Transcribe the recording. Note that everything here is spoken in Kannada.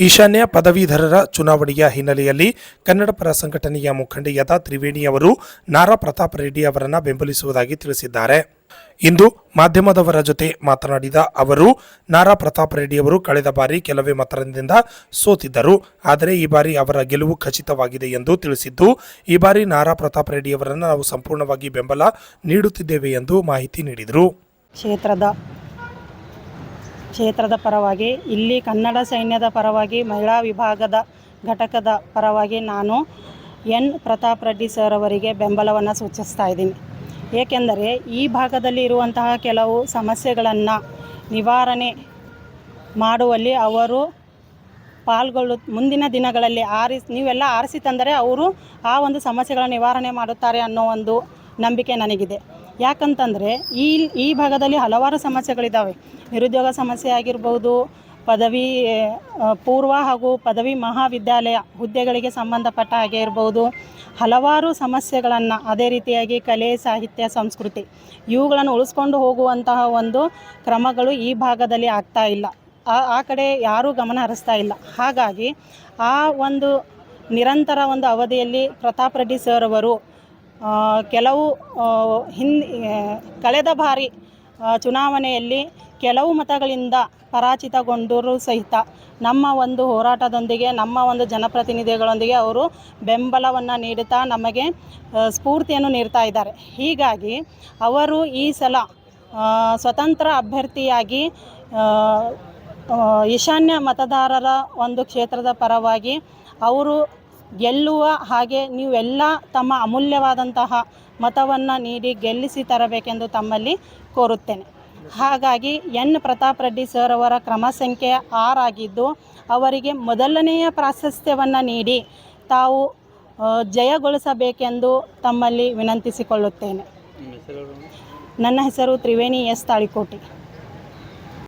ಈಶಾನ್ಯ ಪದವೀಧರರ ಚುನಾವಣೆಯ ಹಿನ್ನೆಲೆಯಲ್ಲಿ ಕನ್ನಡಪರ ಸಂಘಟನೆಯ ಮುಖಂಡೆಯಾದ ತ್ರಿವೇಣಿ ಅವರು ನಾರಾ ಪ್ರತಾಪ್ ರೆಡ್ಡಿ ಅವರನ್ನು ಬೆಂಬಲಿಸುವುದಾಗಿ ತಿಳಿಸಿದ್ದಾರೆ. ಇಂದು ಮಾಧ್ಯಮದವರ ಜೊತೆ ಮಾತನಾಡಿದ ಅವರು, ನಾರಾ ಪ್ರತಾಪ್ ರೆಡ್ಡಿ ಅವರು ಕಳೆದ ಬಾರಿ ಕೆಲವೇ ಮತದಿಂದ ಸೋತಿದ್ದರು. ಆದರೆ ಈ ಬಾರಿ ಅವರ ಗೆಲುವು ಖಚಿತವಾಗಿದೆ ಎಂದು ತಿಳಿಸಿದ್ದು, ಈ ಬಾರಿ ನಾರಾ ಪ್ರತಾಪ್ ರೆಡ್ಡಿ ಅವರನ್ನು ನಾವು ಸಂಪೂರ್ಣವಾಗಿ ಬೆಂಬಲ ನೀಡುತ್ತಿದ್ದೇವೆ ಎಂದು ಮಾಹಿತಿ ನೀಡಿದರು. ಕ್ಷೇತ್ರದ ಪರವಾಗಿ, ಇಲ್ಲಿ ಕನ್ನಡ ಸೈನ್ಯದ ಪರವಾಗಿ, ಮಹಿಳಾ ವಿಭಾಗದ ಘಟಕದ ಪರವಾಗಿ ನಾನು ಎನ್ ಪ್ರತಾಪ್ ರೆಡ್ಡಿ ಸರ್ ಅವರಿಗೆ ಬೆಂಬಲವನ್ನು ಸೂಚಿಸ್ತಾ ಇದ್ದೀನಿ. ಏಕೆಂದರೆ ಈ ಭಾಗದಲ್ಲಿ ಇರುವಂತಹ ಕೆಲವು ಸಮಸ್ಯೆಗಳನ್ನು ನಿವಾರಣೆ ಮಾಡುವಲ್ಲಿ ಅವರು ಮುಂದಿನ ದಿನಗಳಲ್ಲಿ ನೀವೆಲ್ಲ ಆರಿಸಿ ತಂದರೆ ಅವರು ಆ ಒಂದು ಸಮಸ್ಯೆಗಳ ನಿವಾರಣೆ ಮಾಡುತ್ತಾರೆ ಅನ್ನೋ ಒಂದು ನಂಬಿಕೆ ನನಗಿದೆ. ಯಾಕಂತಂದರೆ ಈ ಭಾಗದಲ್ಲಿ ಹಲವಾರು ಸಮಸ್ಯೆಗಳಿದ್ದಾವೆ. ನಿರುದ್ಯೋಗ ಸಮಸ್ಯೆ ಆಗಿರ್ಬೋದು, ಪದವಿ ಪೂರ್ವ ಹಾಗೂ ಪದವಿ ಮಹಾವಿದ್ಯಾಲಯ ಹುದ್ದೆಗಳಿಗೆ ಸಂಬಂಧಪಟ್ಟ ಹಾಗೆ ಇರ್ಬೋದು, ಹಲವಾರು ಸಮಸ್ಯೆಗಳನ್ನು, ಅದೇ ರೀತಿಯಾಗಿ ಕಲೆ, ಸಾಹಿತ್ಯ, ಸಂಸ್ಕೃತಿ ಇವುಗಳನ್ನು ಉಳಿಸ್ಕೊಂಡು ಹೋಗುವಂತಹ ಒಂದು ಕ್ರಮಗಳು ಈ ಭಾಗದಲ್ಲಿ ಆಗ್ತಾ ಇಲ್ಲ. ಆ ಕಡೆ ಯಾರೂ ಗಮನ ಹರಿಸ್ತಾ ಇಲ್ಲ. ಹಾಗಾಗಿ ಆ ಒಂದು ನಿರಂತರ ಒಂದು ಅವಧಿಯಲ್ಲಿ ಪ್ರತಾಪ್ ರೆಡ್ಡಿ ಸರ್ ಅವರು ಕಳೆದ ಬಾರಿ ಚುನಾವಣೆಯಲ್ಲಿ ಕೆಲವು ಮತಗಳಿಂದ ಪರಾಜಿತಗೊಂಡರೂ ಸಹಿತ ನಮ್ಮ ಒಂದು ಹೋರಾಟದೊಂದಿಗೆ, ನಮ್ಮ ಒಂದು ಜನಪ್ರತಿನಿಧಿಗಳೊಂದಿಗೆ ಅವರು ಬೆಂಬಲವನ್ನು ನೀಡುತ್ತಾ ನಮಗೆ ಸ್ಫೂರ್ತಿಯನ್ನು ನೀಡ್ತಾ ಇದ್ದಾರೆ. ಹೀಗಾಗಿ ಅವರು ಈ ಸಲ ಸ್ವತಂತ್ರ ಅಭ್ಯರ್ಥಿಯಾಗಿ ಈಶಾನ್ಯ ಮತದಾರರ ಒಂದು ಕ್ಷೇತ್ರದ ಪರವಾಗಿ ಅವರು ಗೆಲ್ಲುವ ಹಾಗೆ ನೀವೆಲ್ಲ ತಮ್ಮ ಅಮೂಲ್ಯವಾದಂತಹ ಮತವನ್ನು ನೀಡಿ ಗೆಲ್ಲಿಸಿ ತರಬೇಕೆಂದು ತಮ್ಮಲ್ಲಿ ಕೋರುತ್ತೇನೆ. ಹಾಗಾಗಿ ಎನ್ ಪ್ರತಾಪ್ ರೆಡ್ಡಿ ಸರ್ ಅವರ ಕ್ರಮ ಸಂಖ್ಯೆ 6 ಆಗಿದ್ದು, ಅವರಿಗೆ ಮೊದಲನೆಯ ಪ್ರಾಶಸ್ತ್ಯವನ್ನು ನೀಡಿ ತಾವು ಜಯಗೊಳಿಸಬೇಕೆಂದು ತಮ್ಮಲ್ಲಿ ವಿನಂತಿಸಿಕೊಳ್ಳುತ್ತೇನೆ. ನನ್ನ ಹೆಸರು ತ್ರಿವೇಣಿ ಎಸ್ ತಾಳಿಕೋಟಿ.